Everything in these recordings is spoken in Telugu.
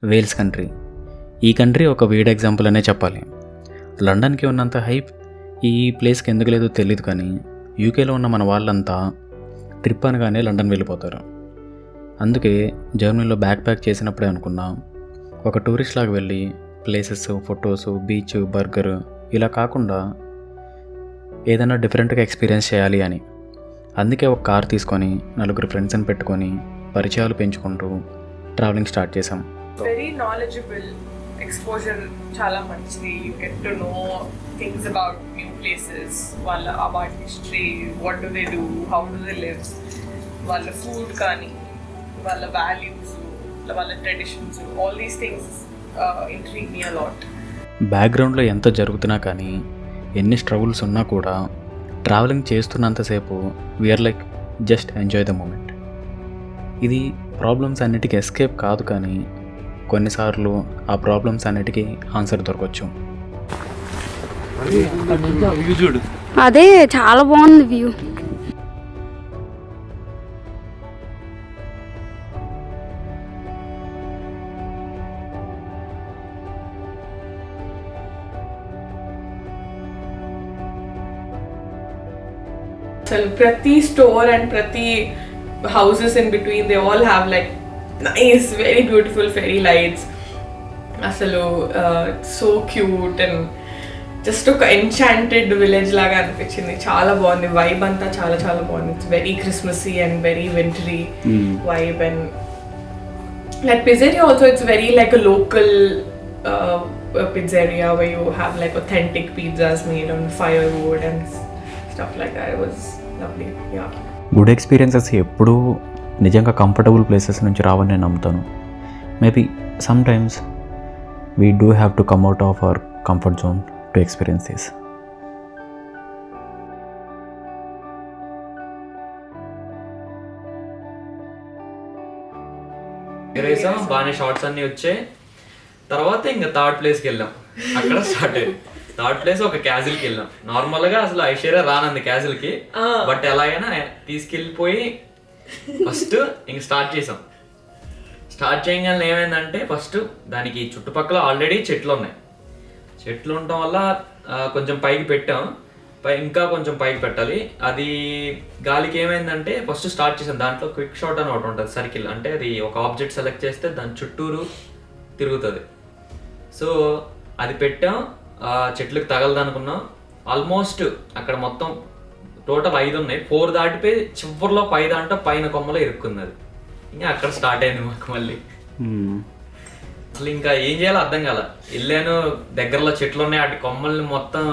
Wales country. ఈ కంట్రీ ఒక వీడ్ ఎగ్జాంపుల్ అనే చెప్పాలి. లండన్కి ఉన్నంత హైప్ ఈ ప్లేస్కి ఎందుకు లేదో తెలియదు, కానీ యూకేలో ఉన్న మన వాళ్ళంతా ట్రిప్ అనగానే లండన్ వెళ్ళిపోతారు. అందుకే జర్మనీలో బ్యాక్ ప్యాక్ చేసినప్పుడే అనుకున్నా, ఒక టూరిస్ట్ లాగా వెళ్ళి ప్లేసెస్, ఫొటోస్, బీచ్, బర్గర్ ఇలా కాకుండా ఏదైనా డిఫరెంట్గా ఎక్స్పీరియన్స్ చేయాలి అని. అందుకే ఒక కార్ తీసుకొని నలుగురు ఫ్రెండ్స్ని పెట్టుకొని పరిచయాలు పెంచుకుంటూ ట్రావెలింగ్ స్టార్ట్ చేసాం. వెరీ నాలెడ్జబుల్ ఎక్స్పోజర్, చాలా మంచిది. You get to know things about new places, వాళ్ళ about history, what do they do, how do they live, వాళ్ళ ఫుడ్ కానీ, వాళ్ళ వాల్యూస్, వాళ్ళ traditions, all these things intrigue me a lot. బ్యాక్గ్రౌండ్లో ఎంత జరుగుతున్నా కానీ, ఎన్ని స్ట్రగుల్స్ ఉన్నా కూడా ట్రావెలింగ్ చేస్తున్నంతసేపు we're like just enjoy the moment. ఇది ప్రాబ్లమ్స్ అన్నిటికీ ఎస్కేప్ కాదు, కానీ కొన్నిసార్లు ఆ ప్రాబ్లమ్స్ అన్నిటికీ ఆన్సర్ దొరకవచ్చు. అదే చాలా బాగుంది view. So prati store and prati houses in between, they all have like nice, very beautiful fairy lights. Asalu so cute and just ఒక enchanted village లాగా అనిపించింది. చాలా బాగుంది, వైబ్ అంతా చాలా చాలా బాగుంది. It's very Christmassy and very wintery vibe. And like pizzeria also, it's very like a local pizzeria where you have like authentic pizzas made on firewood and stuff like that. It was lovely. Yeah. Good experiences ఎప్పుడూ నిజంగా కంఫర్టబుల్ ప్లేసెస్ నుంచి రావని నేను నమ్ముతాను. Maybe some times we do have to come out of our comfort zone to experience this. బాగానే షార్ట్స్ అన్నీ వచ్చాయి. తర్వాత ఇంకా థర్డ్ ప్లేస్కి వెళ్ళాం. అక్కడ స్టార్ట్ అయ్యింది. థర్డ్ ప్లేస్ ఒక క్యాజిల్కి వెళ్ళాం. నార్మల్ గా అసలు ఐశ్వర్య రానంది క్యాజిల్కి, బట్ ఎలాగైనా తీసుకెళ్ళిపోయి ఫస్ట్ ఇంక స్టార్ట్ చేసాం. స్టార్ట్ చేయగానే ఏమైందంటే, ఫస్ట్ దానికి చుట్టుపక్కల ఆల్రెడీ చెట్లు ఉన్నాయి. చెట్లు ఉండటం వల్ల కొంచెం పైకి పెట్టాం. ఇంకా కొంచెం పైకి పెట్టాలి. అది గాలికి ఏమైందంటే ఫస్ట్ స్టార్ట్ చేసాం. దాంట్లో క్విక్ షాట్ అని ఒకటి ఉంటుంది, సర్కిల్. అంటే అది ఒక ఆబ్జెక్ట్ సెలెక్ట్ చేస్తే దాని చుట్టూరు తిరుగుతుంది. సో అది పెట్టాం. చెట్లకు తగలదు అనుకున్నాం. ఆల్మోస్ట్ అక్కడ మొత్తం టోటల్ 5 ఉన్నాయి. 4 దాటిపోయి చివరిలో 5 దాంట్లో పైన కొమ్మలో ఇరుక్కుంది. అది ఇంకా అక్కడ స్టార్ట్ అయింది మాకు మళ్ళీ. అసలు ఇంకా ఏం చేయాలో అర్థం కాల. వెళ్ళాను, దగ్గరలో చెట్లు ఉన్నాయి, వాటి కొమ్మల్ని మొత్తం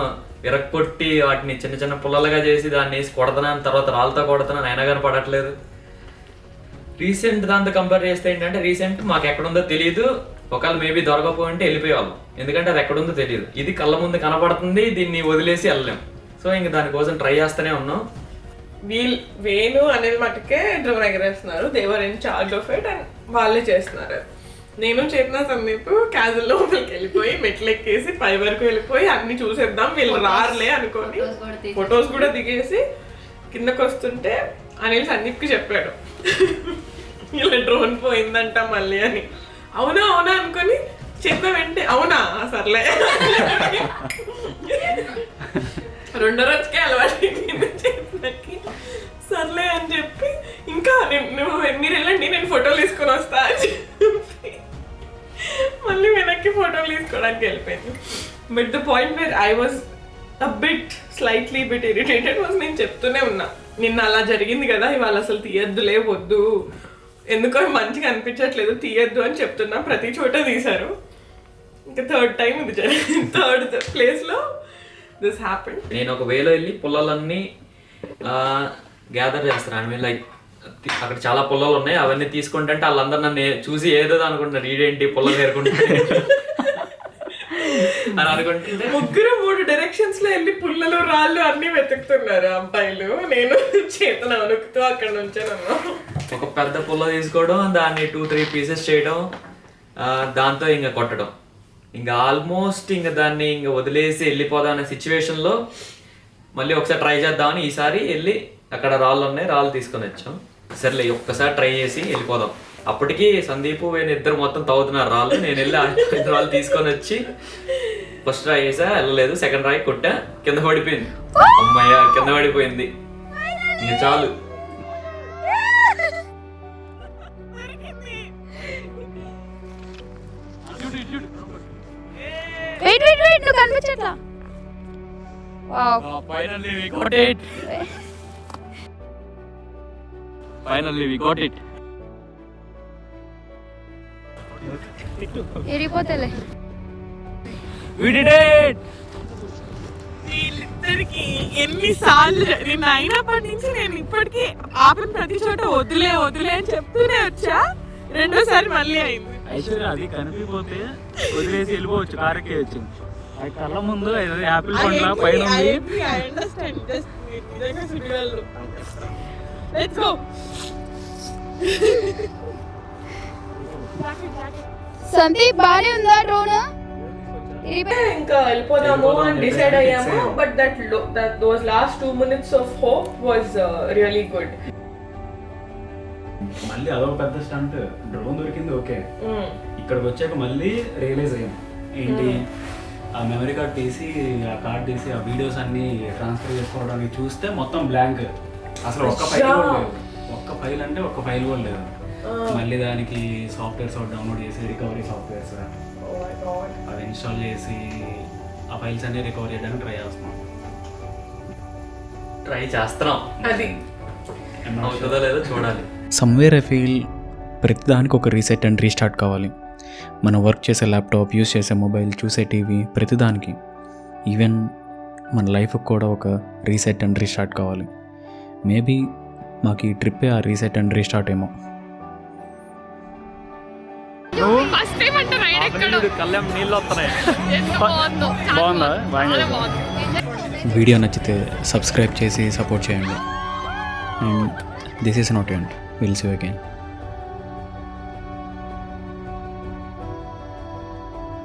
విరక్కొట్టి వాటిని చిన్న చిన్న పుల్లలుగా చేసి దాన్ని వేసి కొడుతున్నాను. తర్వాత రాళ్ళతో కొడుతున్నాను, అయినా కానీ పడట్లేదు. రీసెంట్ దాంతో కంపేర్ చేస్తే ఏంటంటే, రీసెంట్ మాకు ఎక్కడుందో తెలియదు. ఒకవేళ మేబీ దొరకపోయింటే వెళ్ళిపోయేవాళ్ళం, ఎందుకంటే అది ఎక్కడుందో తెలియదు. ఇది కళ్ళ ముందు కనపడుతుంది, దీన్ని వదిలేసి వెళ్ళలేం. సో ఇంక దానికోసం ట్రై చేస్తూనే ఉన్నాం. వేణు అనేది మటుకే డ్రోన్ ఎగరేస్తున్నారు. They're in charge of it and వాళ్ళే చేస్తున్నారు. నేను చేసిన సందీప్ క్యాజువల్ లోపలికి వెళ్ళిపోయి మెట్లు ఎక్కేసి పై వరకు వెళ్ళిపోయి అన్ని చూసేద్దాం, వీళ్ళు రారులే అనుకోని ఫొటోస్ కూడా దిగేసి కిందకు వస్తుంటే అనిల్ సందీప్కి చెప్పాడు, ఇలా డ్రోన్ పోయిందంట మళ్ళీ అని. అవునా అవునా అనుకొని చెప్పా వెంటే, అవునా సర్లే. రెండో రోజుకే అలవాటు చెప్పినకి సర్లే అని చెప్పి, ఇంకా మీరు వెళ్ళండి నేను ఫోటోలు తీసుకొని వస్తా అని చెప్పి మళ్ళీ వెనక్కి ఫోటోలు తీసుకోవడానికి వెళ్ళిపోయింది. But the point where I was slightly bit irritated was, నేను చెప్తూనే ఉన్నా, నిన్న అలా జరిగింది కదా, ఇవాళ అసలు తీయద్దులే, వద్దు, ఎందుకో మంచిగా అనిపించట్లేదు, తీయద్దు అని చెప్తున్నా. ప్రతి చోట తీశారు. ఇంకా థర్డ్ టైం ఇది జరిగింది. థర్డ్ ప్లేస్లో దిస్ హ్యాపెండ్. నేను ఒక వేలో వెళ్ళి పుల్లలన్నీ గ్యాదర్ చేస్తాను. ఐ మీన్ లైక్ అక్కడ చాలా పుల్లలు ఉన్నాయి, అవన్నీ తీసుకుంటే వాళ్ళందరూ నన్ను చూసి ఏదో అనుకుంటున్నారు, ఈడేంటి పుల్లలు ఏరుకుంటారు అని అనుకుంటుంటే, 3 డైరెక్షన్స్ లో వెళ్ళి పుల్లలు రాళ్ళు అన్ని వెతుకుతున్నారు అబ్బాయిలు. నేను చేతన వణుకుతూ అక్కడ నుంచానమ్మా. ఒక పెద్ద పుల్ల తీసుకోవడం, దాన్ని 2-3 పీసెస్ చేయడం, దాంతో ఇంకా కొట్టడం. ఇంకా ఆల్మోస్ట్ ఇంకా దాన్ని ఇంకా వదిలేసి వెళ్ళిపోదాం అనే సిచ్యువేషన్లో మళ్ళీ ఒకసారి ట్రై చేద్దామని ఈసారి వెళ్ళి అక్కడ రాళ్ళు ఉన్నాయి, రాళ్ళు తీసుకొని వచ్చాం. సర్లే ఒక్కసారి ట్రై చేసి వెళ్ళిపోదాం అప్పటికి సందీప్ నేను ఇద్దరు మొత్తం తవ్వుతున్నారు రాళ్ళు. నేను వెళ్ళి 5 రాళ్ళు తీసుకొని వచ్చి ఫస్ట్ రాయి వేసా, వెళ్ళలేదు. సెకండ్ రాయి కొట్టా, కింద పడిపోయింది. అమ్మయ్య, కింద పడిపోయింది. ఇంకా చాలు. వెయిట్ నువ్వు కనిపించట్లా. Finally we got it. Finally we got it. ఎరిగిపోతేలే. We did it. వీళ్ళిద్దరికి ఎన్నిసార్లు నేను అయినప్పటి నుంచి నేను ఇప్పటికీ ఆపిన ప్రతి చోట వదిలే అని చెప్తూనే వచ్చా. రెండోసారి మళ్ళీ అయింది. ఐశ్వర్య అది కనిపిపోతే వదిలేసి వెళ్ళిపోవచ్చు, కారుకే వచ్చింది. అది కళ్ళ ముందు యాపిల్ పండ్ల పైన ఉంది. I understand. Just నిజంగా సిగ్గులు. Let's go. సందీప్ బానే ఉందా డ్రోన్? ఇంకా వెళ్ళిపోదాము అని డిసైడ్ అయ్యాము. But those last 2 minutes of hope was really good. మళ్ళీ అదొక పెద్ద స్టంట్. డ్రోన్ దొరికింది ఓకే, ఇక్కడికి వచ్చాక మళ్ళీ రియలైజ్ అయ్యాం ఏంటి, ఆ మెమరీ కార్డ్ తీసి ఆ కార్డ్ తీసి ఆ వీడియోస్ అన్ని ట్రాన్స్ఫర్ చేసుకోవడానికి చూస్తే మొత్తం బ్లాంక్. అసలు ఒక్క ఫైల్ కూడా లేదు. ఒక్క ఫైల్ అంటే ఒక్క ఫైల్ కూడా లేదు. మళ్ళీ దానికి సాఫ్ట్వేర్స్ డౌన్లోడ్ చేసి రికవరీ సాఫ్ట్వేర్స్ అవి ఇన్స్టాల్ చేసి ఆ ఫైల్స్ అన్ని రికవర్ చేయడానికి ట్రై చేస్తున్నాం. అది అవుతుందో లేదో చూడాలి. సమ్వేర్ ఐ ఫీల్ ప్రతిదానికి ఒక రీసెట్ అండ్ రీస్టార్ట్ కావాలి. మనం వర్క్ చేసే ల్యాప్టాప్, యూస్ చేసే మొబైల్, చూసే టీవీ, ప్రతిదానికి. ఈవెన్ మన లైఫ్కి కూడా ఒక రీసెట్ అండ్ రీస్టార్ట్ కావాలి. మేబీ మాకు ఈ ట్రిప్పే ఆ రీసెట్ అండ్ రీస్టార్ట్ ఏమో. ఫస్ట్ టైం అంటే రైడ్ ఎక్కడం కళ్ళెం నీళ్ళు వస్తున్నాయి. బాగుందా? వీడియో నచ్చితే సబ్స్క్రైబ్ చేసి సపోర్ట్ చేయండి. And this is not end. Will see you again.